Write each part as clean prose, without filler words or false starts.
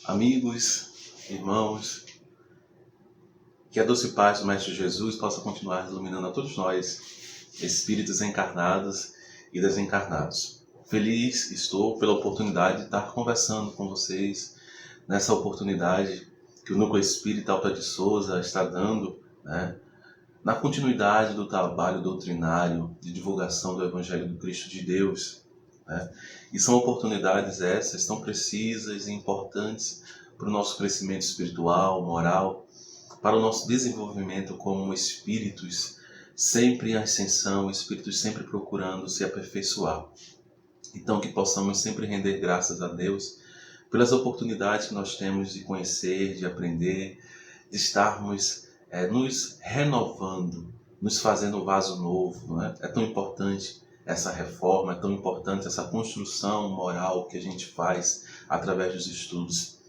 Amigos, irmãos, que a doce paz do Mestre Jesus possa continuar iluminando a todos nós, espíritos encarnados e desencarnados. Feliz estou pela oportunidade de estar conversando com vocês, nessa oportunidade que o Núcleo Espírita Alta de Souza está dando, na continuidade do trabalho doutrinário de divulgação do Evangelho do Cristo de Deus. E são oportunidades essas tão precisas e importantes para o nosso crescimento espiritual, moral, para o nosso desenvolvimento como espíritos sempre em ascensão, espíritos sempre procurando se aperfeiçoar. Então que possamos sempre render graças a Deus pelas oportunidades que nós temos de conhecer, de aprender, de estarmos nos renovando, nos fazendo um vaso novo. Não é? É tão importante essa reforma, é tão importante essa construção moral que a gente faz através dos estudos.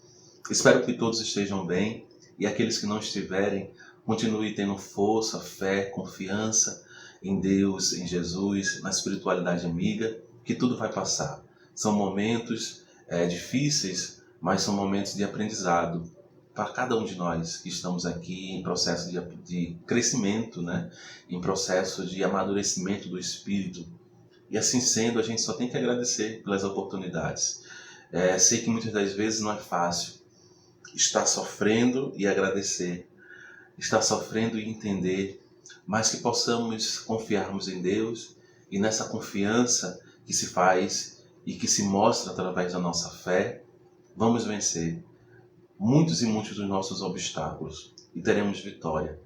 Espero que todos estejam bem e aqueles que não estiverem, continuem tendo força, fé, confiança em Deus, em Jesus, na espiritualidade amiga, que tudo vai passar. São momentos difíceis, mas são momentos de aprendizado para cada um de nós que estamos aqui em processo de crescimento, em processo de amadurecimento do espírito. E assim sendo, a gente só tem que agradecer pelas oportunidades. Sei que muitas das vezes não é fácil estar sofrendo e agradecer, estar sofrendo e entender, mas que possamos confiarmos em Deus e nessa confiança que se faz e que se mostra através da nossa fé, vamos vencer muitos e muitos dos nossos obstáculos e teremos vitória.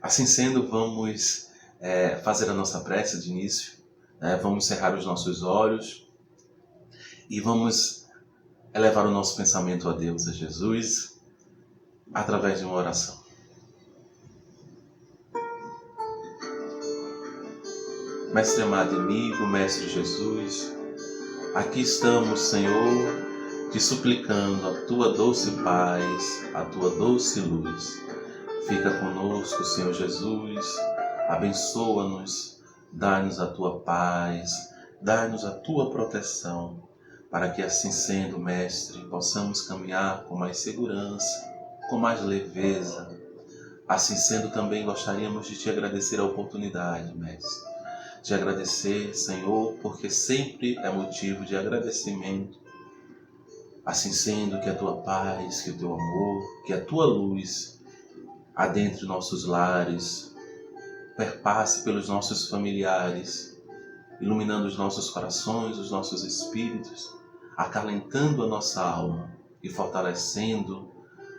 Assim sendo, vamos fazer a nossa prece de início. Vamos cerrar os nossos olhos e vamos elevar o nosso pensamento a Deus, a Jesus, através de uma oração. Mestre amado e amigo, Mestre Jesus, aqui estamos, Senhor, te suplicando a Tua doce paz, a Tua doce luz. Fica conosco, Senhor Jesus, abençoa-nos, dá-nos a Tua paz, dá-nos a Tua proteção, para que assim sendo, Mestre, possamos caminhar com mais segurança, com mais leveza. Assim sendo, também gostaríamos de Te agradecer a oportunidade, Mestre. Te agradecer, Senhor, porque sempre é motivo de agradecimento. Assim sendo, que a Tua paz, que o Teu amor, que a Tua luz adentre nossos lares, perpasse pelos nossos familiares, iluminando os nossos corações, os nossos espíritos, acalentando a nossa alma e fortalecendo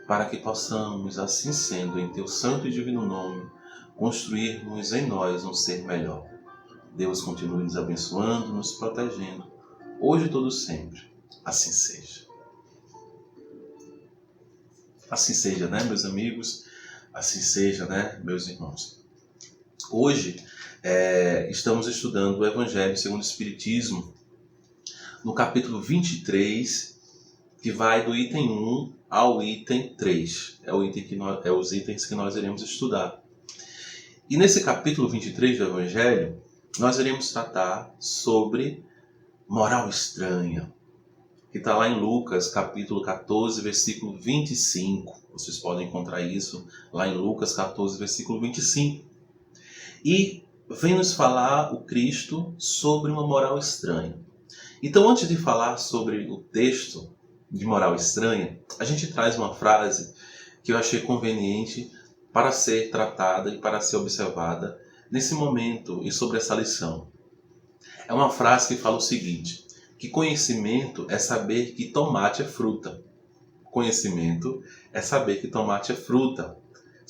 para que possamos, assim sendo, em Teu santo e divino nome, construirmos em nós um ser melhor. Deus continue nos abençoando, nos protegendo, hoje e todo sempre. Assim seja. Assim seja, meus amigos? Assim seja, meus irmãos? Hoje estamos estudando o Evangelho segundo o Espiritismo, no capítulo 23, que vai do item 1 ao item 3. Os itens que nós iremos estudar. E nesse capítulo 23 do Evangelho, nós iremos tratar sobre moral estranha, que está lá em Lucas, capítulo 14, versículo 25. Vocês podem encontrar isso lá em Lucas 14, versículo 25. E vem nos falar o Cristo sobre uma moral estranha. Então, antes de falar sobre o texto de moral estranha, a gente traz uma frase que eu achei conveniente para ser tratada e para ser observada nesse momento e sobre essa lição. É uma frase que fala o seguinte: que conhecimento é saber que tomate é fruta. Conhecimento é saber que tomate é fruta.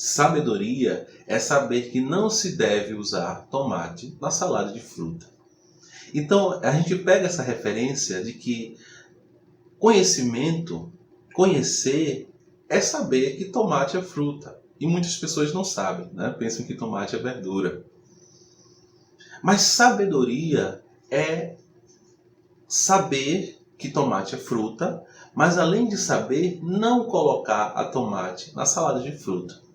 Sabedoria é saber que não se deve usar tomate na salada de fruta. Então, a gente pega essa referência de que conhecer é saber que tomate é fruta. E muitas pessoas não sabem, pensam que tomate é verdura. Mas sabedoria é saber que tomate é fruta, mas além de saber, não colocar a tomate na salada de fruta.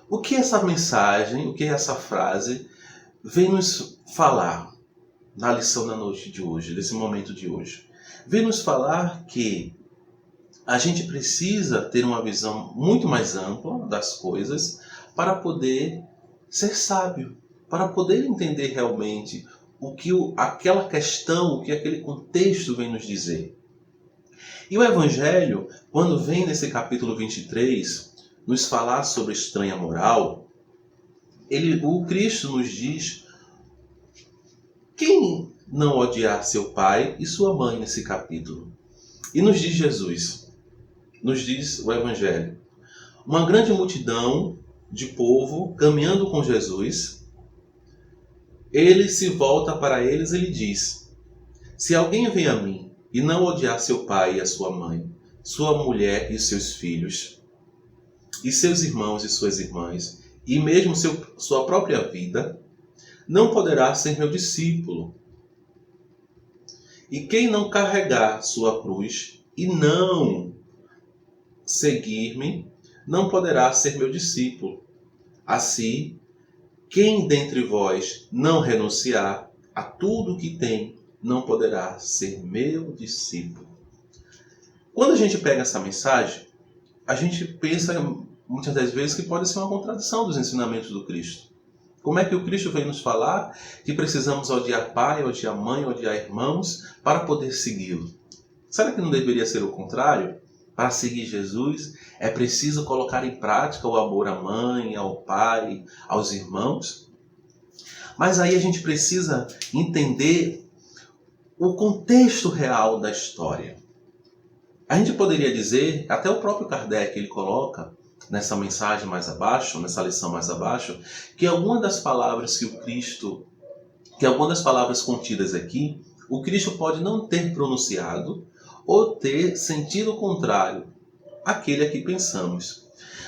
O que essa mensagem, o que essa frase vem nos falar na lição da noite de hoje, desse momento de hoje? Vem nos falar que A gente precisa ter uma visão muito mais ampla das coisas para poder ser sábio, para poder entender realmente o que aquela questão, o que aquele contexto vem nos dizer. E o Evangelho, quando vem nesse capítulo 23, nos falar sobre estranha moral, o Cristo nos diz: quem não odiar seu pai e sua mãe nesse capítulo? E nos diz Jesus, nos diz o Evangelho, uma grande multidão de povo caminhando com Jesus, ele se volta para eles e lhe diz: se alguém vem a mim e não odiar seu pai e a sua mãe, sua mulher e seus filhos, e seus irmãos e suas irmãs, e mesmo sua própria vida, não poderá ser meu discípulo. E quem não carregar sua cruz e não seguir-me, não poderá ser meu discípulo. Assim, quem dentre vós não renunciar a tudo que tem, não poderá ser meu discípulo. Quando a gente pega essa mensagem, a gente pensa muitas das vezes que pode ser uma contradição dos ensinamentos do Cristo. Como é que o Cristo vem nos falar que precisamos odiar pai, odiar mãe, odiar irmãos para poder segui-lo? Será que não deveria ser o contrário? Para seguir Jesus, é preciso colocar em prática o amor à mãe, ao pai, aos irmãos? Mas aí a gente precisa entender o contexto real da história. A gente poderia dizer, até o próprio Kardec ele coloca nessa mensagem mais abaixo, nessa lição mais abaixo, que algumas das palavras algumas das palavras contidas aqui, o Cristo pode não ter pronunciado ou ter sentido contrário àquele a que pensamos.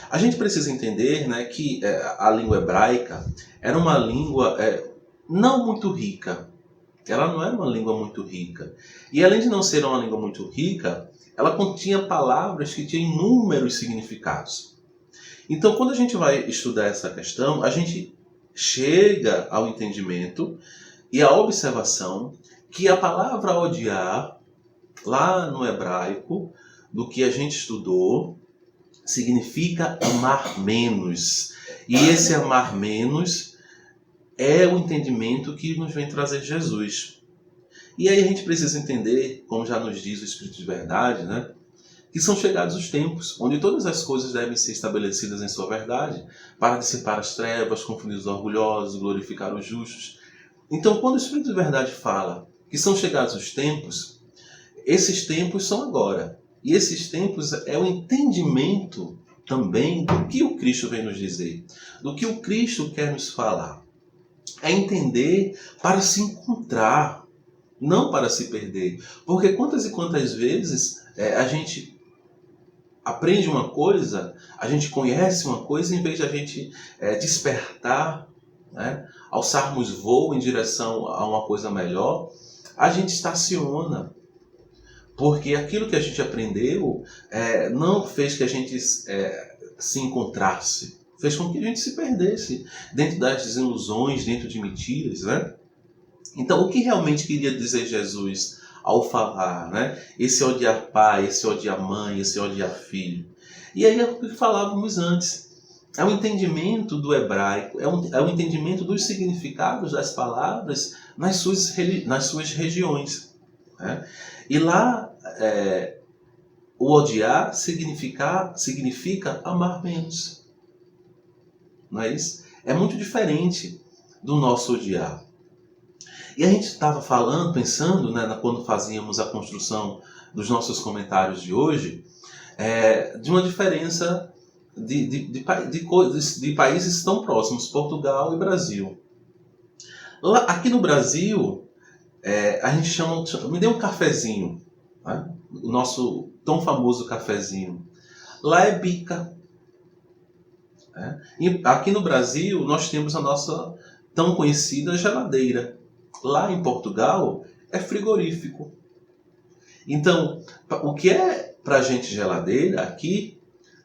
A gente precisa entender, né, que a língua hebraica era uma língua não muito rica. Ela não era uma língua muito rica. E além de não ser uma língua muito rica, ela continha palavras que tinham inúmeros significados. Então, quando a gente vai estudar essa questão, a gente chega ao entendimento e à observação que a palavra odiar, lá no hebraico, do que a gente estudou, significa amar menos. E esse amar menos é o entendimento que nos vem trazer Jesus. E aí a gente precisa entender, como já nos diz o Espírito de Verdade, né, que são chegados os tempos onde todas as coisas devem ser estabelecidas em sua verdade, para dissipar as trevas, confundir os orgulhosos, glorificar os justos. Então, quando o Espírito de Verdade fala que são chegados os tempos, esses tempos são agora. E esses tempos é o entendimento também do que o Cristo vem nos dizer, do que o Cristo quer nos falar. É entender para se encontrar, não para se perder. Porque quantas e quantas vezes a gente aprende uma coisa, a gente conhece uma coisa, em vez de a gente despertar, né, alçarmos voo em direção a uma coisa melhor, a gente estaciona. Porque aquilo que a gente aprendeu não fez que a gente se encontrasse, fez com que a gente se perdesse dentro das desilusões, dentro de mentiras, né? Então, o que realmente queria dizer Jesus ao falar, né? Esse odiar pai, esse odiar mãe, esse odiar filho? E aí é o que falávamos antes. É um entendimento do hebraico, é um entendimento dos significados das palavras nas suas regiões, né? E lá, o odiar significa amar menos. Não é isso? É muito diferente do nosso odiar. E a gente estava pensando, né, quando fazíamos a construção dos nossos comentários de hoje, de uma diferença de países tão próximos, Portugal e Brasil. Aqui no Brasil, a gente chama, me dê um cafezinho, né? O nosso tão famoso cafezinho. Lá é bica. Né? E aqui no Brasil, nós temos a nossa tão conhecida geladeira. Lá em Portugal, é frigorífico. Então, o que é pra gente geladeira aqui,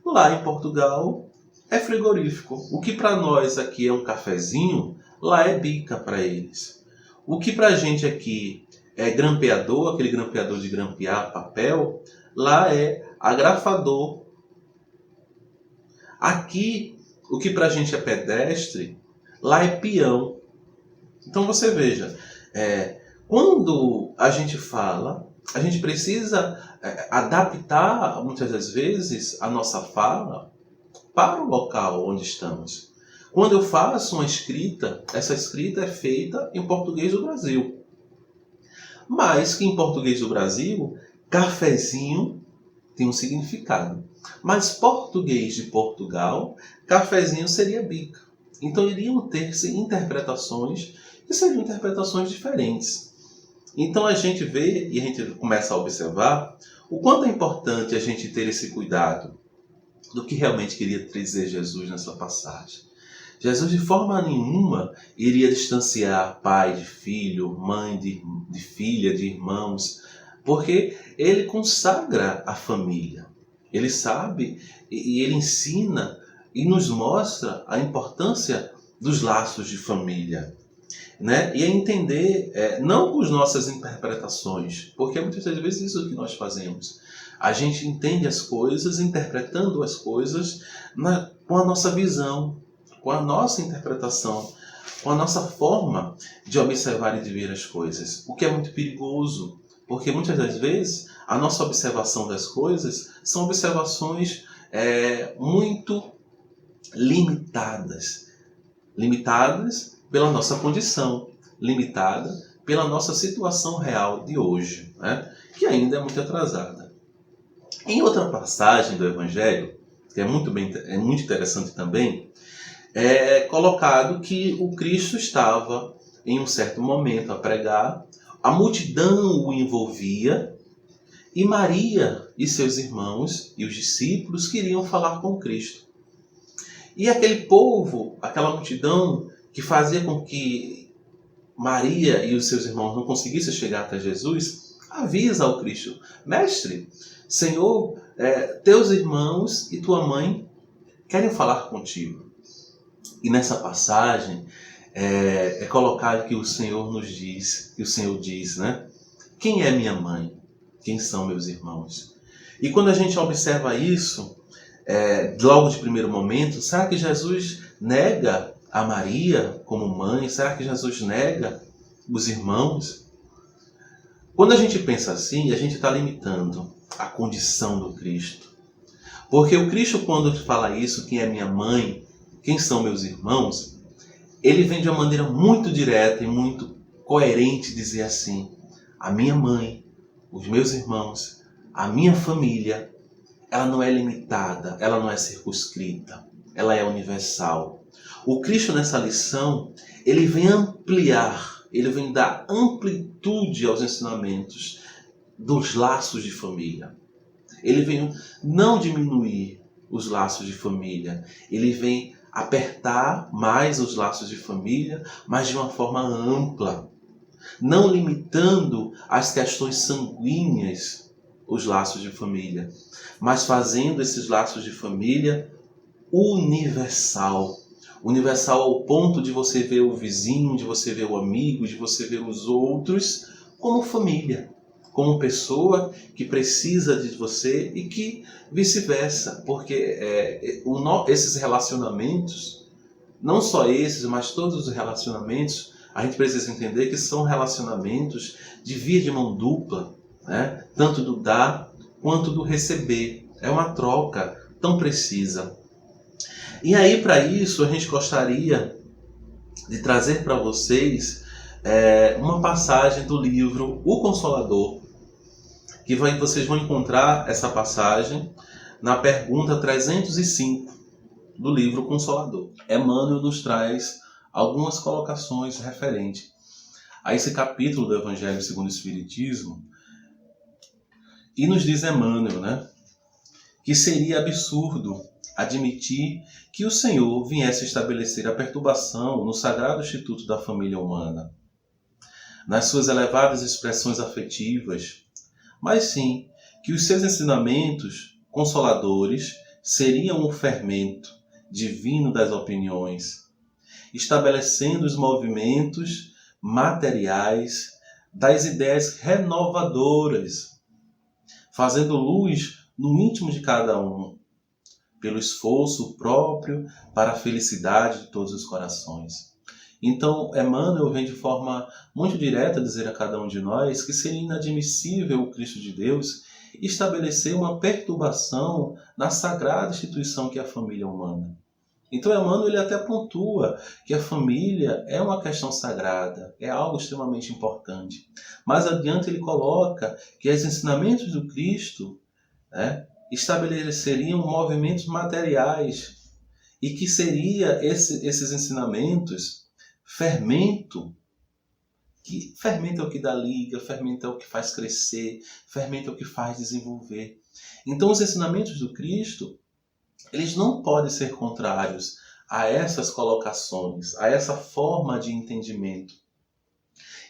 lá em Portugal, é frigorífico. O que para nós aqui é um cafezinho, lá é bica para eles. O que pra gente aqui é grampeador, aquele grampeador de grampear papel, lá é agrafador. Aqui, o que para a gente é pedestre, lá é peão. Então você veja, quando a gente fala, a gente precisa adaptar muitas das vezes a nossa fala para o local onde estamos. Quando eu faço uma escrita, essa escrita é feita em português do Brasil. Mas que em português do Brasil, cafezinho tem um significado. Mas português de Portugal, cafezinho seria bica. Então iriam ter-se interpretações que seriam interpretações diferentes. Então a gente vê e a gente começa a observar o quanto é importante a gente ter esse cuidado do que realmente queria dizer Jesus nessa passagem. Jesus de forma nenhuma iria distanciar pai de filho, mãe de filha, de irmãos, porque ele consagra a família. Ele sabe e ele ensina e nos mostra a importância dos laços de família. Né? E é entender, não com as nossas interpretações, porque muitas das vezes isso é o que nós fazemos. A gente entende as coisas, interpretando as coisas com a nossa visão, com a nossa interpretação, com a nossa forma de observar e de ver as coisas. O que é muito perigoso, porque muitas das vezes a nossa observação das coisas são observações muito limitadas. Limitadas pela nossa condição, limitada pela nossa situação real de hoje, né? Que ainda é muito atrasada. Em outra passagem do Evangelho, que é muito interessante também, é colocado que o Cristo estava em um certo momento a pregar, a multidão o envolvia e Maria e seus irmãos e os discípulos queriam falar com Cristo. E aquele povo, aquela multidão que fazia com que Maria e os seus irmãos não conseguissem chegar até Jesus, avisa ao Cristo: Mestre, Senhor, teus irmãos e tua mãe querem falar contigo. E nessa passagem é colocado que o Senhor nos diz, que o Senhor diz, né? Quem é minha mãe? Quem são meus irmãos? E quando a gente observa isso, logo de primeiro momento, será que Jesus nega a Maria como mãe? Será que Jesus nega os irmãos? Quando a gente pensa assim, a gente está limitando a condição do Cristo. Porque o Cristo, quando fala isso, quem é minha mãe, quem são meus irmãos, ele vem de uma maneira muito direta e muito coerente dizer assim: a minha mãe, os meus irmãos, a minha família, ela não é limitada, ela não é circunscrita, ela é universal. O Cristo nessa lição, ele vem ampliar, ele vem dar amplitude aos ensinamentos dos laços de família. Ele vem não diminuir os laços de família, ele vem apertar mais os laços de família, mas de uma forma ampla, não limitando as questões sanguíneas os laços de família, mas fazendo esses laços de família universal. Universal ao ponto de você ver o vizinho, de você ver o amigo, de você ver os outros como família, como pessoa que precisa de você e que vice-versa, porque esses relacionamentos, não só esses, mas todos os relacionamentos, a gente precisa entender que são relacionamentos de via de mão dupla, né? Tanto do dar quanto do receber. É uma troca tão precisa. E aí, para isso, a gente gostaria de trazer para vocês uma passagem do livro O Consolador, que vocês vão encontrar essa passagem na pergunta 305 do livro Consolador. Emmanuel nos traz algumas colocações referentes a esse capítulo do Evangelho segundo o Espiritismo, e nos diz Emmanuel, né, que seria absurdo admitir que o Senhor viesse estabelecer a perturbação no sagrado instituto da família humana, nas suas elevadas expressões afetivas, mas sim que os seus ensinamentos consoladores seriam o fermento divino das opiniões, estabelecendo os movimentos materiais das ideias renovadoras, fazendo luz no íntimo de cada um, pelo esforço próprio para a felicidade de todos os corações. Então, Emmanuel vem de forma muito direta dizer a cada um de nós que seria inadmissível o Cristo de Deus estabelecer uma perturbação na sagrada instituição que é a família humana. Então, Emmanuel ele até pontua que a família é uma questão sagrada, é algo extremamente importante. Mais adiante ele coloca que os ensinamentos do Cristo, né, estabeleceriam movimentos materiais e que seria esses ensinamentos fermento. Que fermento é o que dá liga, fermento é o que faz crescer, fermento é o que faz desenvolver. Então os ensinamentos do Cristo, eles não podem ser contrários a essas colocações, a essa forma de entendimento.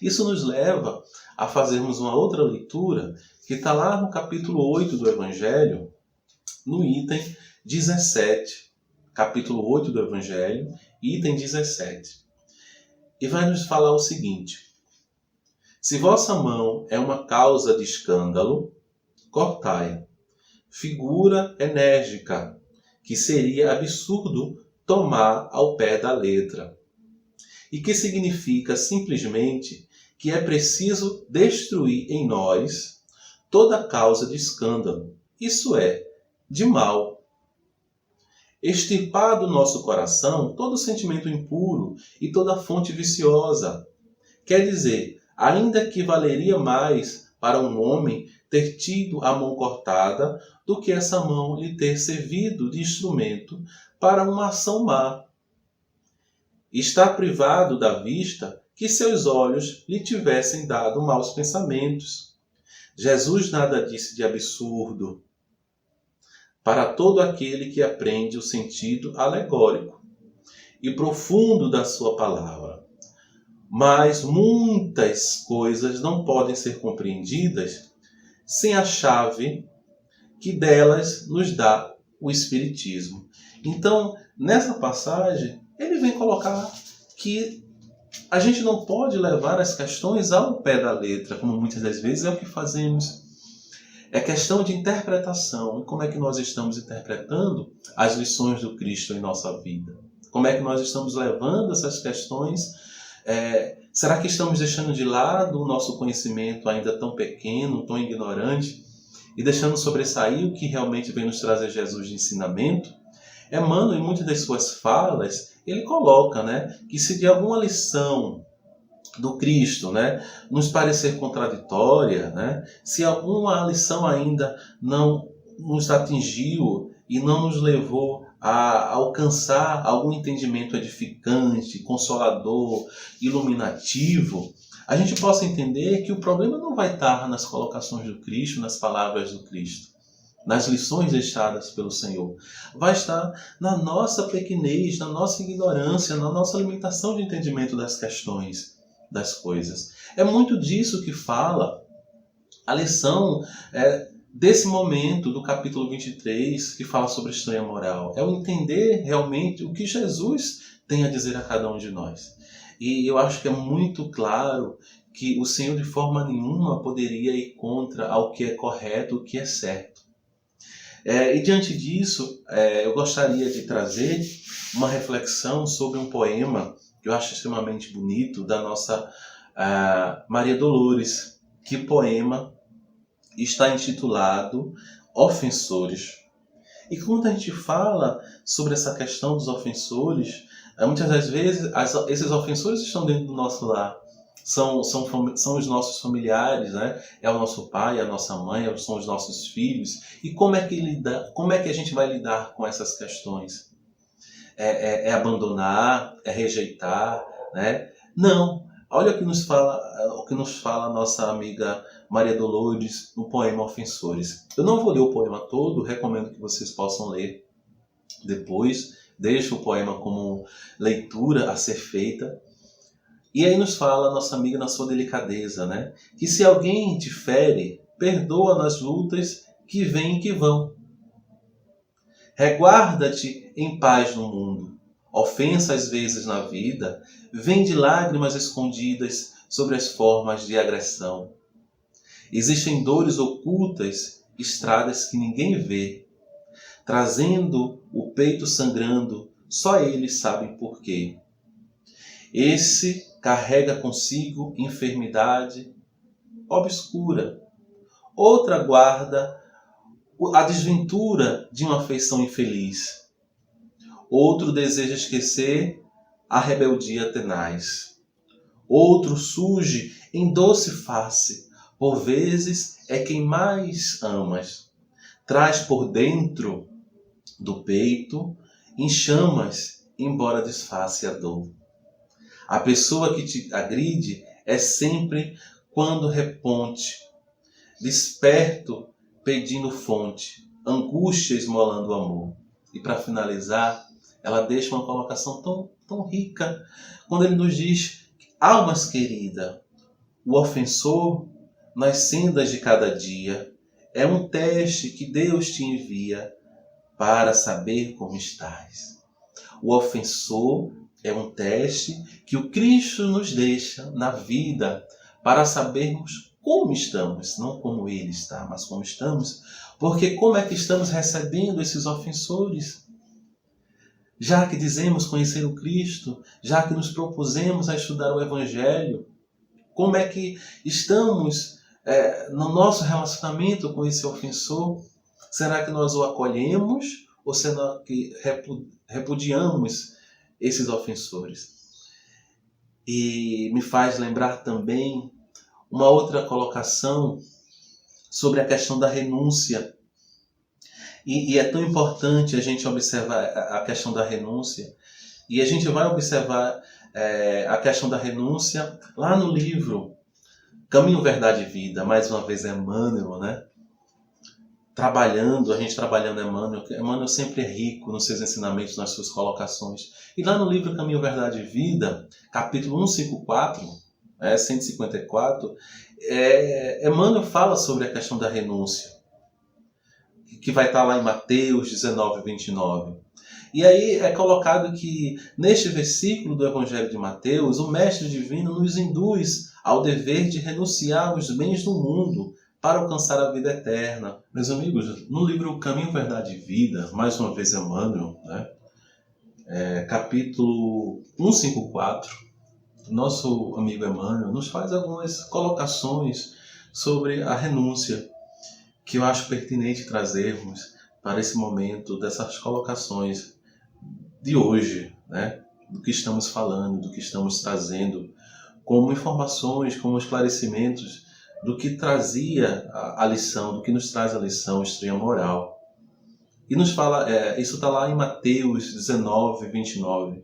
Isso nos leva a fazermos uma outra leitura que está lá no capítulo 8 do Evangelho, no item 17. Capítulo 8 do Evangelho, item 17. E vai nos falar o seguinte: se vossa mão é uma causa de escândalo, cortai-a. Figura enérgica, que seria absurdo tomar ao pé da letra. E que significa simplesmente que é preciso destruir em nós toda causa de escândalo, isso é, de mal. Extirpar do nosso coração todo sentimento impuro e toda fonte viciosa. Quer dizer, ainda que valeria mais para um homem ter tido a mão cortada do que essa mão lhe ter servido de instrumento para uma ação má. Está privado da vista que seus olhos lhe tivessem dado maus pensamentos. Jesus nada disse de absurdo para todo aquele que aprende o sentido alegórico e profundo da sua palavra. Mas muitas coisas não podem ser compreendidas sem a chave que delas nos dá o Espiritismo. Então, nessa passagem, ele vem colocar que a gente não pode levar as questões ao pé da letra, como muitas das vezes é o que fazemos. É questão de interpretação. E como é que nós estamos interpretando as lições do Cristo em nossa vida? Como é que nós estamos levando essas questões? Será que estamos deixando de lado o nosso conhecimento ainda tão pequeno, tão ignorante, e deixando sobressair o que realmente vem nos trazer Jesus de ensinamento? Emmanuel, em muitas das suas falas, ele coloca, que se de alguma lição do Cristo, nos parecer contraditória, se alguma lição ainda não nos atingiu e não nos levou a alcançar algum entendimento edificante, consolador, iluminativo, a gente possa entender que o problema não vai estar nas colocações do Cristo, nas palavras do Cristo, nas lições deixadas pelo Senhor. Vai estar na nossa pequenez, na nossa ignorância, na nossa limitação de entendimento das questões, das coisas. É muito disso que fala a lição desse momento do capítulo 23, que fala sobre estranha moral. É o entender realmente o que Jesus tem a dizer a cada um de nós. E eu acho que é muito claro que o Senhor de forma nenhuma poderia ir contra ao que é correto, o que é certo. E diante disso, eu gostaria de trazer uma reflexão sobre um poema que eu acho extremamente bonito, da nossa Maria Dolores. Que poema está intitulado Ofensores. E quando a gente fala sobre essa questão dos ofensores, muitas das vezes esses ofensores estão dentro do nosso lar. São os nossos familiares, É o nosso pai, a nossa mãe, são os nossos filhos. E como é que a gente vai lidar com essas questões? É abandonar? É rejeitar? Não. Olha o que nos fala a nossa amiga Maria Dolores no poema Ofensores. Eu não vou ler o poema todo, recomendo que vocês possam ler depois. Deixo o poema como leitura a ser feita. E aí nos fala a nossa amiga na sua delicadeza, que se alguém te fere, perdoa nas lutas que vêm e que vão. Reguarda-te em paz no mundo. Ofensa às vezes na vida vem de lágrimas escondidas sobre as formas de agressão. Existem dores ocultas estradas que ninguém vê, trazendo o peito sangrando, só eles sabem por quê. Esse carrega consigo enfermidade obscura. Outra guarda a desventura de uma afeição infeliz. Outro deseja esquecer a rebeldia tenaz. Outro surge em doce face, por vezes é quem mais amas. Traz por dentro do peito em chamas, embora disfarce a dor. A pessoa que te agride é sempre quando reponte, desperto pedindo fonte, angústia esmolando o amor. E para finalizar, ela deixa uma colocação tão rica, quando ele nos diz: almas querida, o ofensor nas sendas de cada dia é um teste que Deus te envia para saber como estás. O ofensor é um teste que o Cristo nos deixa na vida para sabermos como estamos, não como Ele está, mas como estamos, porque como é que estamos recebendo esses ofensores? Já que dizemos conhecer o Cristo, já que nos propusemos a estudar o Evangelho, como é que estamos no nosso relacionamento com esse ofensor? Será que nós o acolhemos ou será que repudiamos esses ofensores? E me faz lembrar também uma outra colocação sobre a questão da renúncia. E é tão importante a gente observar a questão da renúncia. E a gente vai observar a questão da renúncia lá no livro Caminho, Verdade e Vida. Mais uma vez Emmanuel, né? A gente trabalhando Emmanuel. Emmanuel sempre é rico nos seus ensinamentos, nas suas colocações. E lá no livro Caminho, Verdade e Vida, capítulo 154, 154, Emmanuel fala sobre a questão da renúncia, que vai estar lá em Mateus 19, 29. E aí é colocado que, neste versículo do Evangelho de Mateus, o Mestre Divino nos induz ao dever de renunciar aos bens do mundo para alcançar a vida eterna. Meus amigos, no livro Caminho, Verdade e Vida, mais uma vez Emmanuel, capítulo 154, nosso amigo Emmanuel nos faz algumas colocações sobre a renúncia, que eu acho pertinente trazermos para esse momento dessas colocações de hoje, né? Do que estamos falando, do que estamos trazendo, como informações, como esclarecimentos do que trazia a lição, do que nos traz a lição Estria Moral. E nos fala, isso está lá em Mateus 19, 29.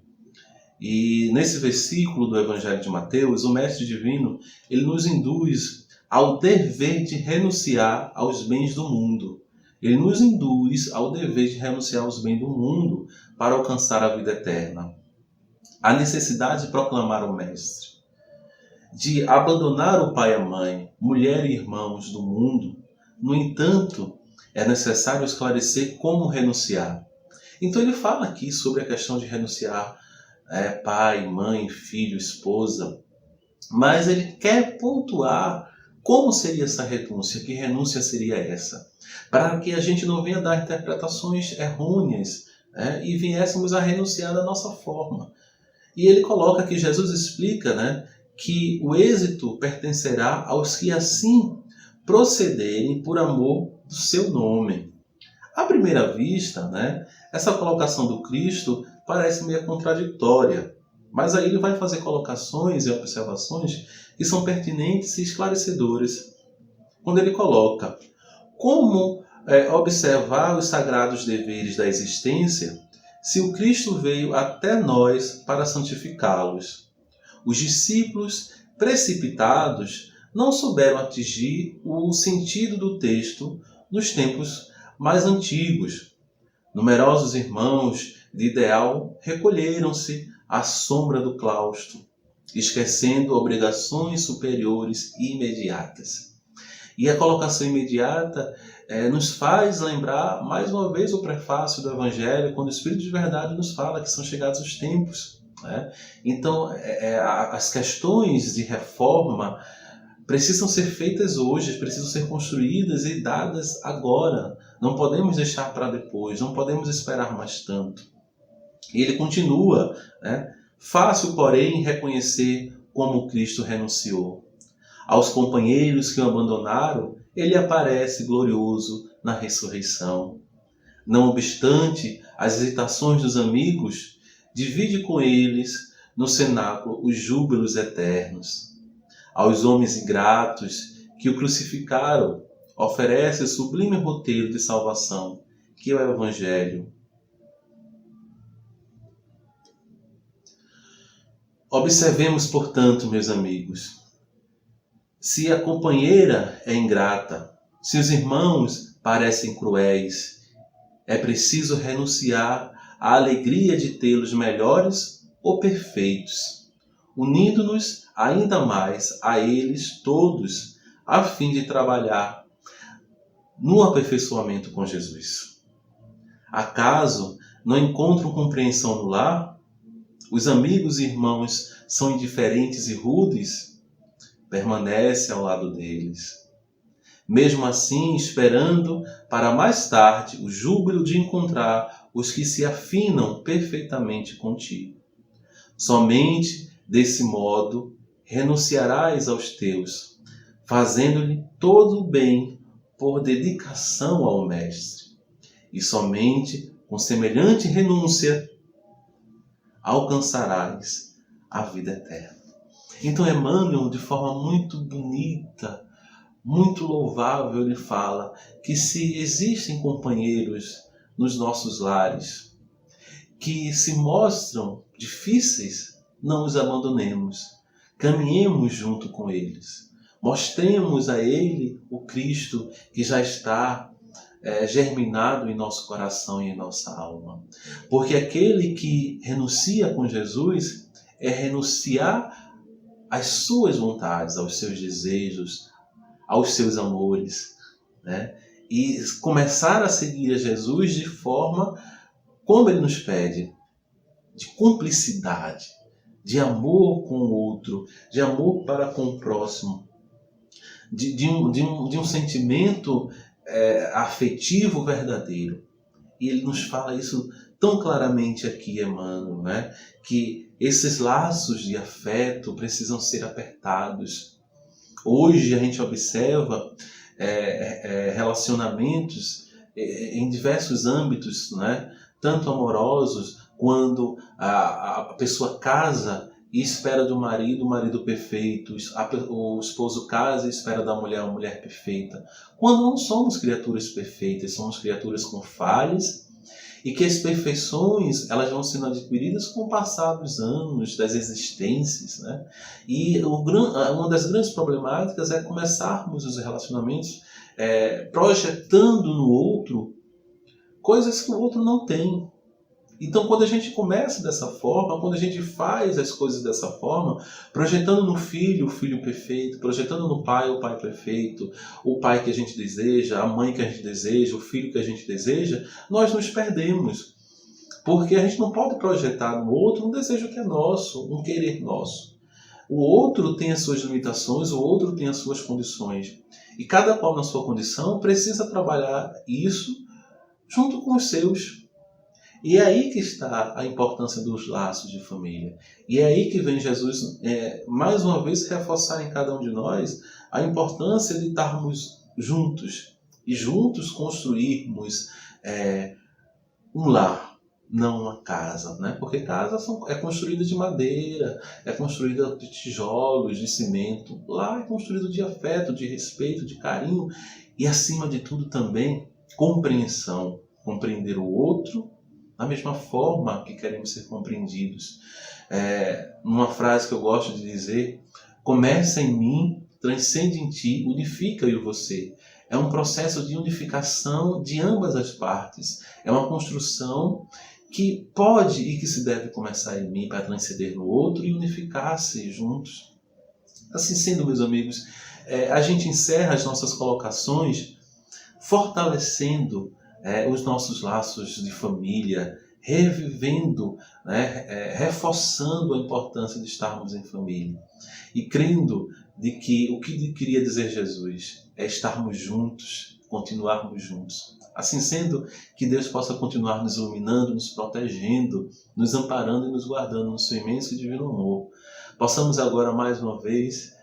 E nesse versículo do Evangelho de Mateus, o Mestre Divino, ele nos induz ao dever de renunciar aos bens do mundo. Ele nos induz ao dever de renunciar aos bens do mundo para alcançar a vida eterna. A necessidade de proclamar o Mestre, de abandonar o pai e a mãe, mulher e irmãos do mundo. No entanto, é necessário esclarecer como renunciar. Então ele fala aqui sobre a questão de renunciar pai, mãe, filho, esposa, mas ele quer pontuar como seria essa renúncia, que renúncia seria essa, para que a gente não venha dar interpretações errôneas, e viéssemos a renunciar da nossa forma. E ele coloca que Jesus explica, que o êxito pertencerá aos que assim procederem por amor do seu nome. À primeira vista, essa colocação do Cristo parece meio contraditória, mas aí ele vai fazer colocações e observações que são pertinentes e esclarecedoras. Quando ele coloca como observar os sagrados deveres da existência se o Cristo veio até nós para santificá-los. Os discípulos precipitados não souberam atingir o sentido do texto nos tempos mais antigos. Numerosos irmãos de ideal recolheram-se à sombra do claustro, esquecendo obrigações superiores e imediatas. E a colocação imediata nos faz lembrar mais uma vez o prefácio do Evangelho, quando o Espírito de Verdade nos fala que são chegados os tempos. Então, as questões de reforma precisam ser feitas hoje, precisam ser construídas e dadas agora. Não podemos deixar para depois, não podemos esperar mais tanto. E ele continua, né? Fácil, porém, reconhecer como Cristo renunciou. Aos companheiros que o abandonaram, ele aparece glorioso na ressurreição. Não obstante as hesitações dos amigos, divide com eles no cenáculo os júbilos eternos. Aos homens ingratos que o crucificaram, oferece o sublime roteiro de salvação, que é o Evangelho. Observemos, portanto, meus amigos, se a companheira é ingrata, se os irmãos parecem cruéis, é preciso renunciar à alegria de tê-los melhores ou perfeitos, unindo-nos ainda mais a eles todos, a fim de trabalhar no aperfeiçoamento com Jesus. Acaso não encontram compreensão no lar? Os amigos e irmãos são indiferentes e rudes? Permanece ao lado deles. Mesmo assim, esperando para mais tarde o júbilo de encontrar os que se afinam perfeitamente contigo. Somente desse modo renunciarás aos teus, fazendo-lhe todo o bem por dedicação ao Mestre. E somente com semelhante renúncia alcançarás a vida eterna. Então Emmanuel, de forma muito bonita, muito louvável, ele fala que se existem companheiros nos nossos lares que se mostram difíceis, não os abandonemos. Caminhemos junto com eles. Mostremos a ele o Cristo que já está germinado em nosso coração e em nossa alma. Porque aquele que renuncia com Jesus é renunciar às suas vontades, aos seus desejos, aos seus amores, né? E começar a seguir a Jesus de forma como ele nos pede, de cumplicidade, de amor com o outro, de amor para com o próximo, de um sentimento afetivo verdadeiro. E ele nos fala isso tão claramente aqui, Emmanuel, né? Que esses laços de afeto precisam ser apertados. Hoje a gente observa relacionamentos em diversos âmbitos, né? Tanto amorosos, quando a pessoa casa e espera do marido o marido perfeito, o esposo casa e espera da mulher a mulher perfeita. Quando não somos criaturas perfeitas, somos criaturas com falhas, e que as perfeições elas vão sendo adquiridas com o passar dos anos, das existências, né? E uma das grandes problemáticas é começarmos os relacionamentos projetando no outro coisas que o outro não tem. Então, quando a gente começa dessa forma, quando a gente faz as coisas dessa forma, projetando no filho o filho perfeito, projetando no pai o pai perfeito, o pai que a gente deseja, a mãe que a gente deseja, o filho que a gente deseja, nós nos perdemos. Porque a gente não pode projetar no outro um desejo que é nosso, um querer nosso. O outro tem as suas limitações, o outro tem as suas condições. E cada qual na sua condição precisa trabalhar isso junto com os seus. E é aí que está a importância dos laços de família. E é aí que vem Jesus, mais uma vez, reforçar em cada um de nós a importância de estarmos juntos. E juntos construirmos um lar, não uma casa. Né? Porque casa é construída de madeira, é construída de tijolos, de cimento. Lá é construído de afeto, de respeito, de carinho. E, acima de tudo, também compreensão. Compreender o outro da mesma forma que queremos ser compreendidos. Numa frase que eu gosto de dizer, começa em mim, transcende em ti, unifica eu e você. É um processo de unificação de ambas as partes. É uma construção que pode e que se deve começar em mim para transcender no outro e unificar-se juntos. Assim sendo, meus amigos, a gente encerra as nossas colocações fortalecendo os nossos laços de família, revivendo, reforçando a importância de estarmos em família. E crendo de que o que queria dizer Jesus é estarmos juntos, continuarmos juntos. Assim sendo, que Deus possa continuar nos iluminando, nos protegendo, nos amparando e nos guardando no seu imenso e divino amor. Possamos agora, mais uma vez,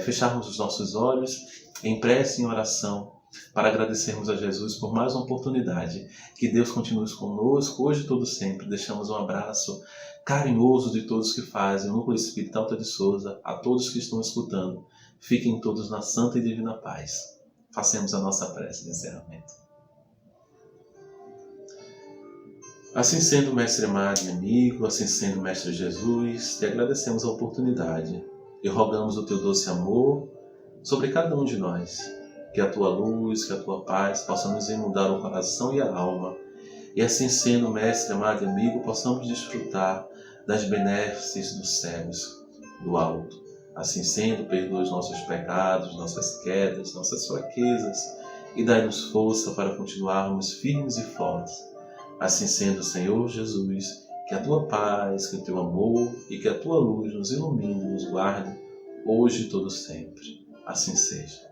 fecharmos os nossos olhos em prece e em oração, para agradecermos a Jesus por mais uma oportunidade. Que Deus continue conosco, hoje e todo sempre. Deixamos um abraço carinhoso de todos que fazem o Núcleo Espírita Alta de Souza, a todos que estão escutando. Fiquem todos na santa e divina paz. Façamos a nossa prece de encerramento. Assim sendo, Mestre amado e amigo, assim sendo, Mestre Jesus, te agradecemos a oportunidade e rogamos o teu doce amor sobre cada um de nós. Que a tua luz, que a tua paz possa nos inundar o coração e a alma. E assim sendo, Mestre amado e amigo, possamos desfrutar das benéficas dos céus, do alto. Assim sendo, perdoa os nossos pecados, nossas quedas, nossas fraquezas e dai-nos força para continuarmos firmes e fortes. Assim sendo, Senhor Jesus, que a tua paz, que o teu amor e que a tua luz nos ilumine e nos guarde, hoje e todo sempre. Assim seja.